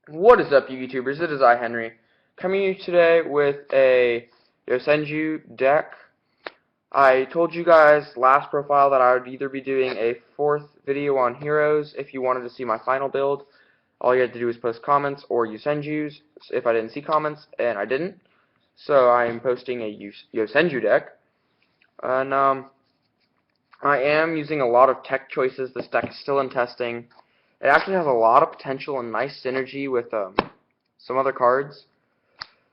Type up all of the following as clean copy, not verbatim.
What is up, you YouTubers? It is I, Henry, coming to you today with a Yosenju deck. I told you guys last profile that I would either be doing a fourth video on heroes if you wanted to see my final build. All you had to do was post comments or Yosenjus if I didn't see comments, and I didn't. So I am posting a Yosenju deck. And I am using a lot of tech choices. This deck is still in testing. It actually has a lot of potential and nice synergy with some other cards.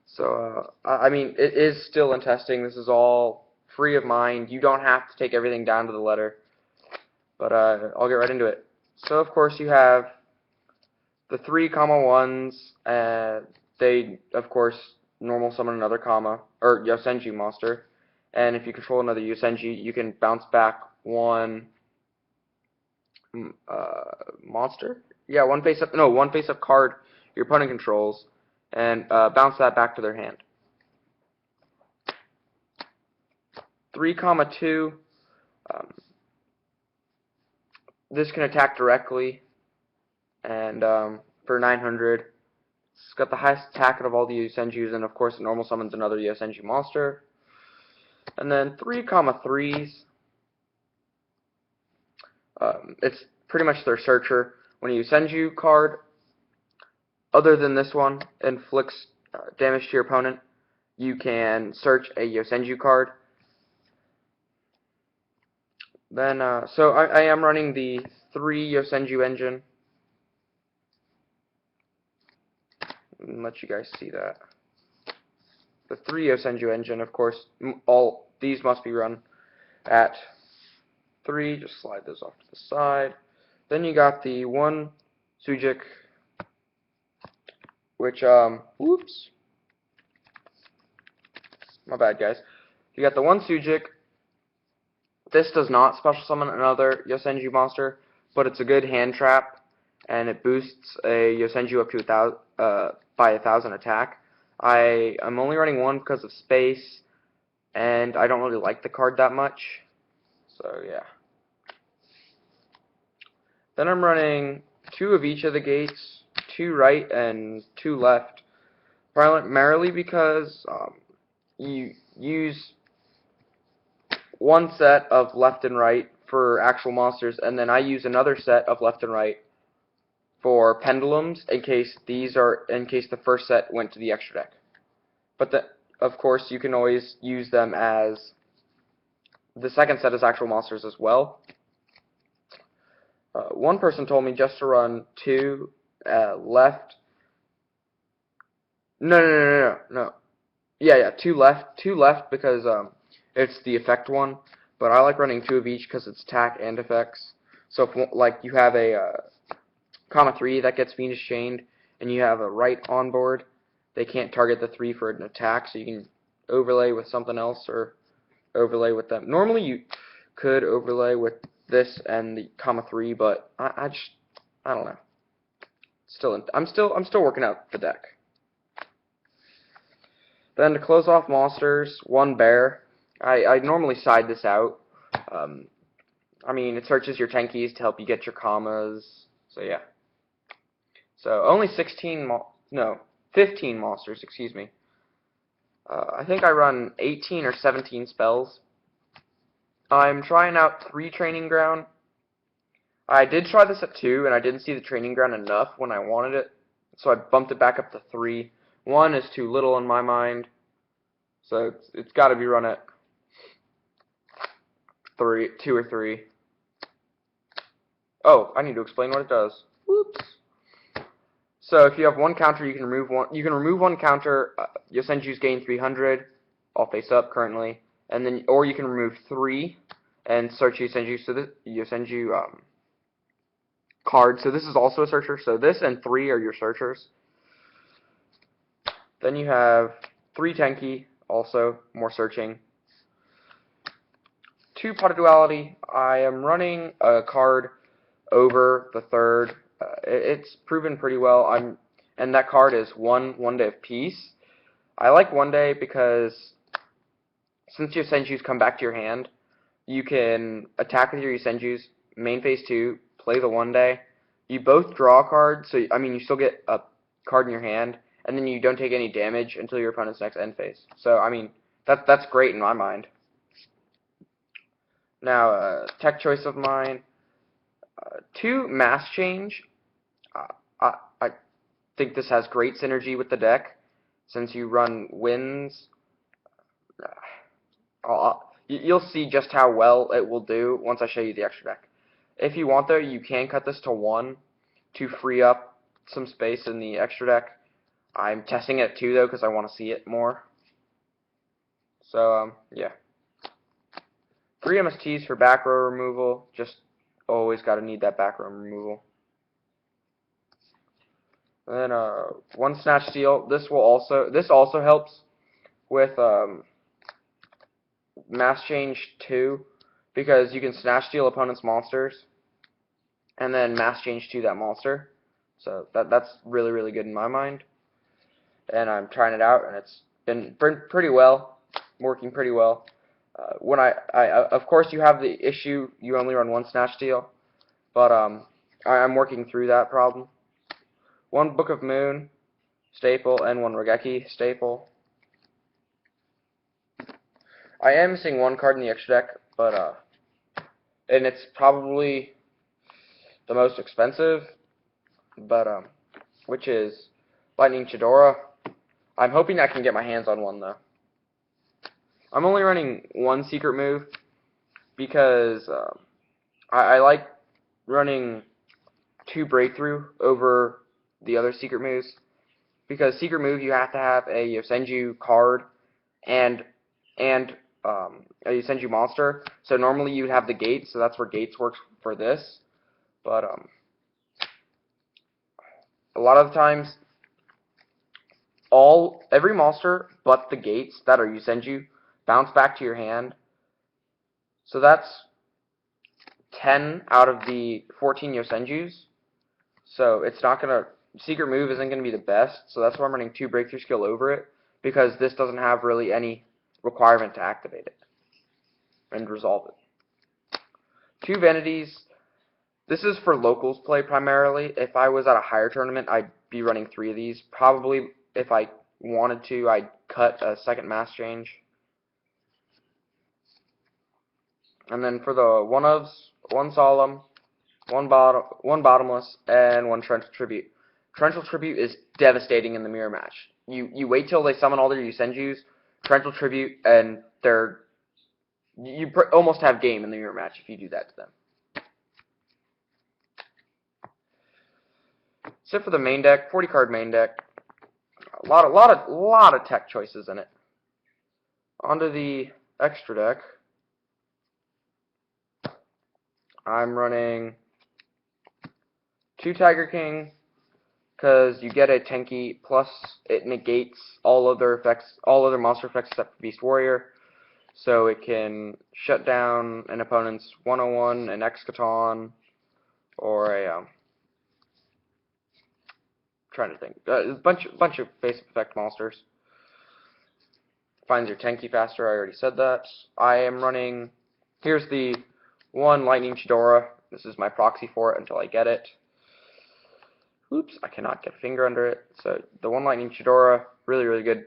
So, I mean, it is still in testing. This is all free of mind. You don't have to take everything down to the letter. But I'll get right into it. So, of course, you have the 3, 1s. They, of course, normal summon another or Yosenju monster. And if you control another Yosenju, you can bounce back one monster? Yeah, one face-up card your opponent controls, and bounce that back to their hand. 3, 2. This can attack directly, and for 900, it's got the highest attack out of all the Yosenjus, and of course, it normal summons another Yosenju monster. And then 3, 3s. It's pretty much their searcher. When a Yosenju card, other than this one, inflicts damage to your opponent, you can search a Yosenju card. Then, so I am running the 3 Yosenju engine. Let you guys see that. The 3 Yosenju engine, of course, all these must be run at 3. Just slide those off to the side. Then you got the 1 Sujik, which, whoops. My bad, guys. You got the 1 Sujik. This does not special summon another Yosenju monster, but it's a good hand trap, and it boosts a Yosenju up to 1,000 by 1,000 attack. I am only running 1 because of space, and I don't really like the card that much. So yeah. Then I'm running 2 of each of the gates, 2 right and 2 left, primarily because you use 1 set of left and right for actual monsters, and then I use another set of left and right for pendulums in case the first set went to the extra deck. But of course, you can always use them as the second set as actual monsters as well. One person told me just to run 2 left. No. Yeah, 2 left because it's the effect one. But I like running 2 of each because it's attack and effects. So if like you have a 3 that gets Fiendish Chained, and you have a right on board, they can't target the 3 for an attack, so you can overlay with something else or overlay with them. Normally you could overlay with this and the 3, but I don't know. I'm still working out the deck. Then to close off monsters, 1 bear. I normally side this out. I mean, it searches your Tenkis to help you get your commas. So yeah. So only 15 monsters, excuse me. I think I run 18 or 17 spells. I'm trying out 3 Training Ground. I did try this at 2, and I didn't see the Training Ground enough when I wanted it, so I bumped it back up to 3. 1 is too little in my mind, so it's got to be run at 2 or 3. Oh, I need to explain what it does. Whoops. So if you have 1 counter, you can remove 1. You can remove 1 counter. Yosenju's gain 300, all face up currently, and then or you can remove 3 and search Yosenju. So this Yosenju card. So this is also a searcher. So this and 3 are your searchers. Then you have 3 Tenki, also more searching. 2 Pot of Duality. I am running a card over the 3rd. It's proven pretty well. And that card is 1 Day of Peace. I like 1 Day because since Yosenju's come back to your hand, you can attack with your Yosenju's, main phase 2, play the 1 Day. You both draw a card, so I mean you still get a card in your hand, and then you don't take any damage until your opponent's next end phase. So, I mean, that's great in my mind. Now, tech choice of mine, 2 Mass Change. I think this has great synergy with the deck, since you run Winds. You'll see just how well it will do once I show you the extra deck. If you want, though, you can cut this to 1 to free up some space in the extra deck. I'm testing it at 2, though, because I want to see it more. So, yeah. 3 MSTs for back row removal. Just always got to need that back row removal. And then 1 Snatch Steal. This also helps with Mass Change 2, because you can Snatch Steal opponent's monsters and then Mass Change to that monster. So that's really, really good in my mind. And I'm trying it out, and it's been pretty well, working pretty well. When of course, you have the issue you only run 1 Snatch Steal, but I'm working through that problem. 1 Book of Moon staple and 1 Regeki staple. I am missing 1 card in the extra deck, but and it's probably the most expensive, but which is Lightning Chidora. I'm hoping I can get my hands on 1, though. I'm only running 1 secret move because I like running 2 breakthrough over the other secret moves, because secret move you have to have a Yosenju card and a Yosenju monster. So normally you'd have the gates, so that's where gates works for this. But a lot of the times, every monster but the gates that are Yosenju bounce back to your hand. So that's 10 out of the 14 Yosenjus. So it's not gonna secret move isn't gonna be the best. So that's why I'm running 2 breakthrough skill over it, because this doesn't have really any requirement to activate it and resolve it. 2 vanities. This is for locals play primarily. If I was at a higher tournament, I'd be running 3 of these. Probably, if I wanted to, I'd cut a 2nd Mass Change. And then for the 1-ofs, 1 Solemn, 1 Bottomless, and 1 Torrential Tribute. Torrential Tribute is devastating in the mirror match. You wait till they summon all their Yosenjus, Torrential Tribute, and you almost have game in the mirror match if you do that to them. So for the main deck, 40 card main deck, a lot of tech choices in it. Onto the extra deck, I'm running 2 Tiger King, because you get a Tenki, plus it negates all other monster effects except for Beast Warrior. So it can shut down an opponent's 101, an Excaton, or a trying to think, a bunch of basic effect monsters. Finds your Tenki faster. I already said that. I am running. Here's the 1 Lightning Chidora. This is my proxy for it until I get it. Oops, I cannot get a finger under it. So the 1 Lightning Chidora, really, really good.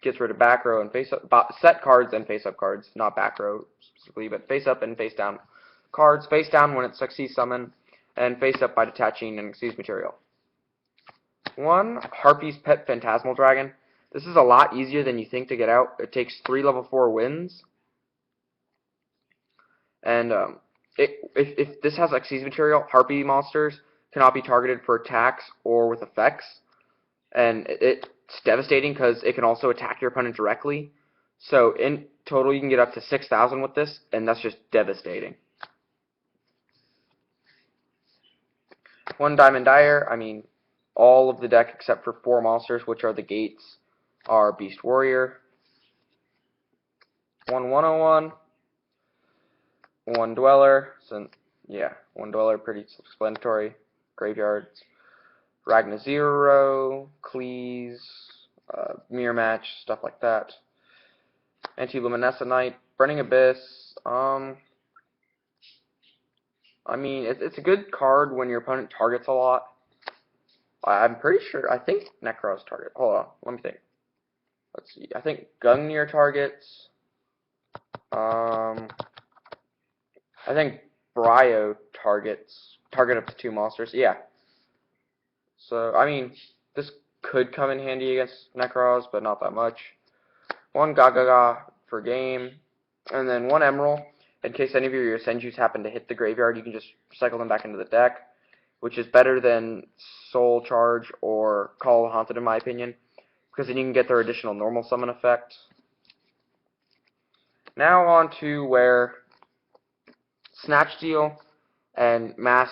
Gets rid of back row and face up, set cards and face up cards, not back row specifically, but face up and face down cards. Face down when it's Succeed Summon, and face up by detaching an Excuse material. 1 Harpy's Pet Phantasmal Dragon. This is a lot easier than you think to get out. It takes 3 level 4 wins, and if this has Excuse material, Harpy monsters cannot be targeted for attacks or with effects, and it's devastating because it can also attack your opponent directly. So in total, you can get up to 6,000 with this, and that's just devastating. 1 Diamond Dire. I mean, all of the deck except for 4 monsters, which are the gates, are Beast Warrior. 1 101. 1 Dweller. So yeah, 1 Dweller, pretty self-explanatory. Graveyards. Ragna Zero, Cleese, Mirror Match, stuff like that. Anti-Luminescent Knight, Burning Abyss. I mean, it's a good card when your opponent targets a lot. I'm pretty sure, I think Necros target. Hold on, let me think. Let's see, I think Gungnir targets, I think Bryo target up to 2 monsters, yeah. So, I mean, this could come in handy against Necros, but not that much. 1 Gagaga for game, and then 1 Emerald. In case any of your Yosenjus happen to hit the graveyard, you can just cycle them back into the deck, which is better than Soul Charge or Call Haunted in my opinion, because then you can get their additional normal summon effect. Now on to where Snatch Steal and Mass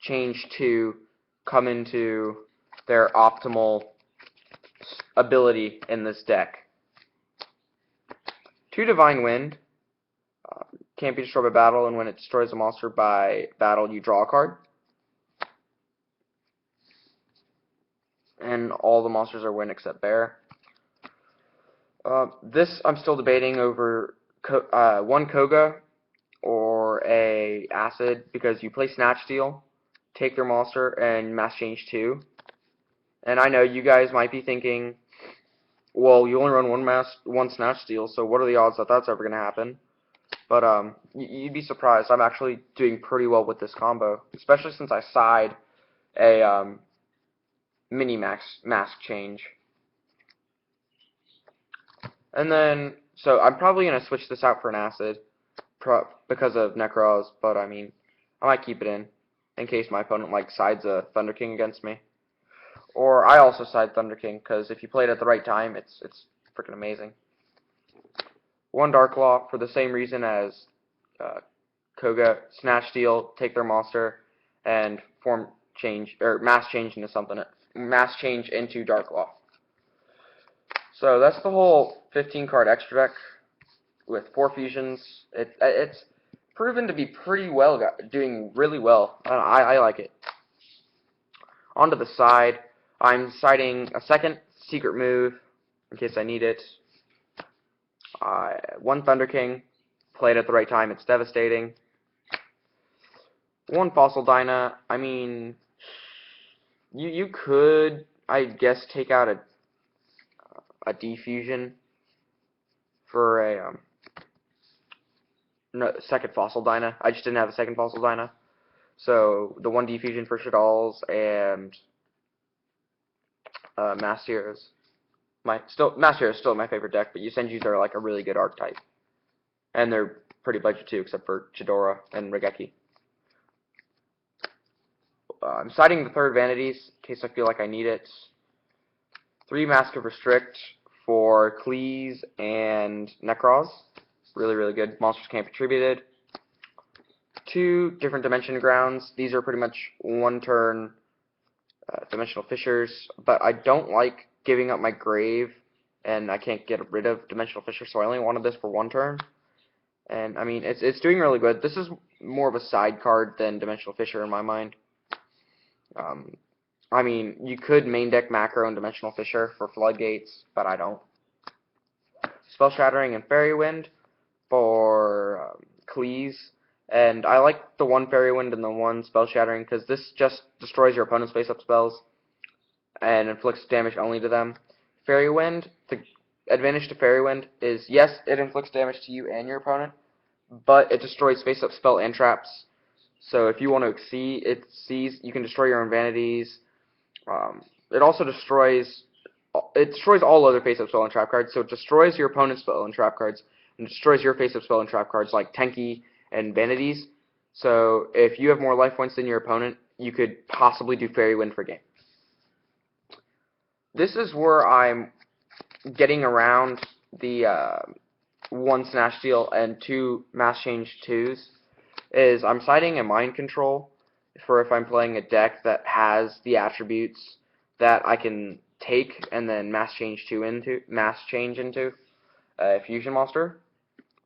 Change 2 come into their optimal ability in this deck. 2 Divine Wind can't be destroyed by battle, and when it destroys a monster by battle, you draw a card. And all the monsters are win except Bear. This I'm still debating over 1 Koga or a Acid, because you play Snatch Steal, take their monster, and Mass Change 2. And I know you guys might be thinking, well, you only run one Snatch Steal, so what are the odds that that's ever going to happen? But you'd be surprised. I'm actually doing pretty well with this combo, especially since I side a mini mask change. And then, so I'm probably going to switch this out for an Acid because of Necros, but I mean, I might keep it in case my opponent like sides a Thunder King against me. Or I also side Thunder King, because if you play it at the right time, it's freaking amazing. 1 Dark Law for the same reason as Koga, Snatch Steal, take their monster, and form change or mass change into something. Mass change into Dark Law. So that's the whole 15 card extra deck with 4 fusions. It's proven to be pretty well, doing really well. I like it. Onto the side, I'm siding a second secret move in case I need it. 1 Thunder King, played at the right time, it's devastating. 1 Fossil Dyna, I mean, you could, I guess, take out a defusion for a second Fossil Dyna. I just didn't have a second Fossil Dyna. So the 1 defusion for Shaddolls and Mass Heroes. Mass Heroes is still my favorite deck, but Yosenjus are like a really good archetype. And they're pretty budget too, except for Chidora and Regeki. I'm siding the 3rd Vanities in case I feel like I need it. 3 Mask of Restrict for Cleese and Necros. Really, really good. Monsters can't be attributed. 2 different Dimension Grounds. These are pretty much 1 turn Dimensional Fissures, but I don't like giving up my grave, and I can't get rid of Dimensional Fissure, so I only wanted this for 1 turn. And I mean, it's doing really good. This is more of a side card than Dimensional Fissure in my mind. I mean, you could main deck Macro and Dimensional Fissure for Floodgates, but I don't. Spell Shattering and Fairy Wind for Cleese. And I like the 1 Fairy Wind and the 1 Spell Shattering because this just destroys your opponent's face-up spells and inflicts damage only to them. Fairy Wind, the advantage to Fairy Wind is, yes, it inflicts damage to you and your opponent, but it destroys face-up spell and traps. So if you want to exceed, you can destroy your own vanities. It also destroys all other face-up spell and trap cards, so it destroys your opponent's spell and trap cards, and destroys your face-up spell and trap cards like Tenki and Vanities. So if you have more life points than your opponent, you could possibly do Fairy Wind for game. This is where I'm getting around the 1 Snatch Steal and 2 Mass Change 2s, is I'm siding a Mind Control for if I'm playing a deck that has the attributes that I can take and then Mass Change into a Fusion Monster.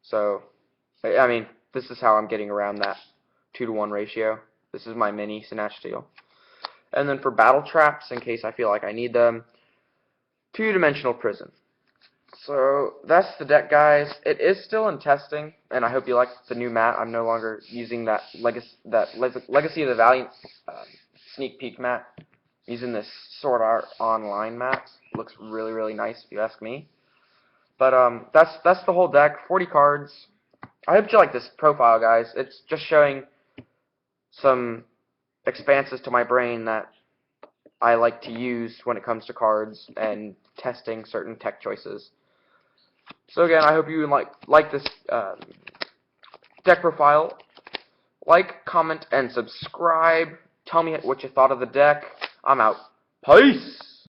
So, I mean, this is how I'm getting around that 2-to-1 ratio. This is my mini Snatch Steal. And then for Battle Traps, in case I feel like I need them, 2-Dimensional Prison. So that's the deck, guys. It is still in testing, and I hope you like the new mat. I'm no longer using that Legacy of the Valiant sneak peek mat. using this Sword Art Online map. Looks really, really nice if you ask me. But that's the whole deck. 40 cards. I hope you like this profile, guys. It's just showing some expanses to my brain that I like to use when it comes to cards and testing certain tech choices. So again, I hope you like this deck profile. Like, comment, and subscribe. Tell me what you thought of the deck. I'm out. Peace!